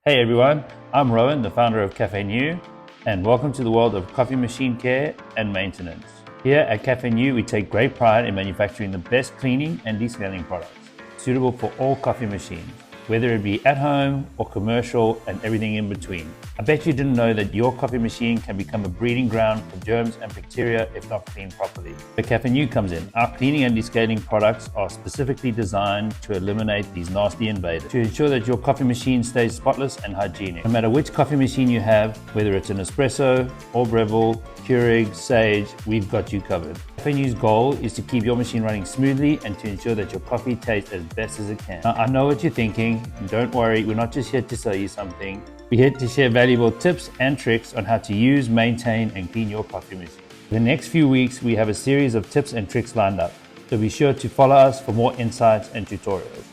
Hey everyone, I'm Rowan, the founder of Caffenu, and welcome to the world of coffee machine care and maintenance. Here at Caffenu, we take great pride in manufacturing the best cleaning and descaling products, suitable for all coffee machines, whether it be at home or commercial and everything in between. I bet you didn't know that your coffee machine can become a breeding ground for germs and bacteria if not cleaned properly. Where Caffenu comes in, our cleaning and descaling products are specifically designed to eliminate these nasty invaders, to ensure that your coffee machine stays spotless and hygienic. No matter which coffee machine you have, whether it's an espresso or Breville, Keurig, Sage, we've got you covered. Caffenu's goal is to keep your machine running smoothly and to ensure that your coffee tastes as best as it can. Now, I know what you're thinking, and don't worry, we're not just here to sell you something. We're here to share valuable tips and tricks on how to use, maintain, and clean your coffee machine. For the next few weeks, we have a series of tips and tricks lined up, so be sure to follow us for more insights and tutorials.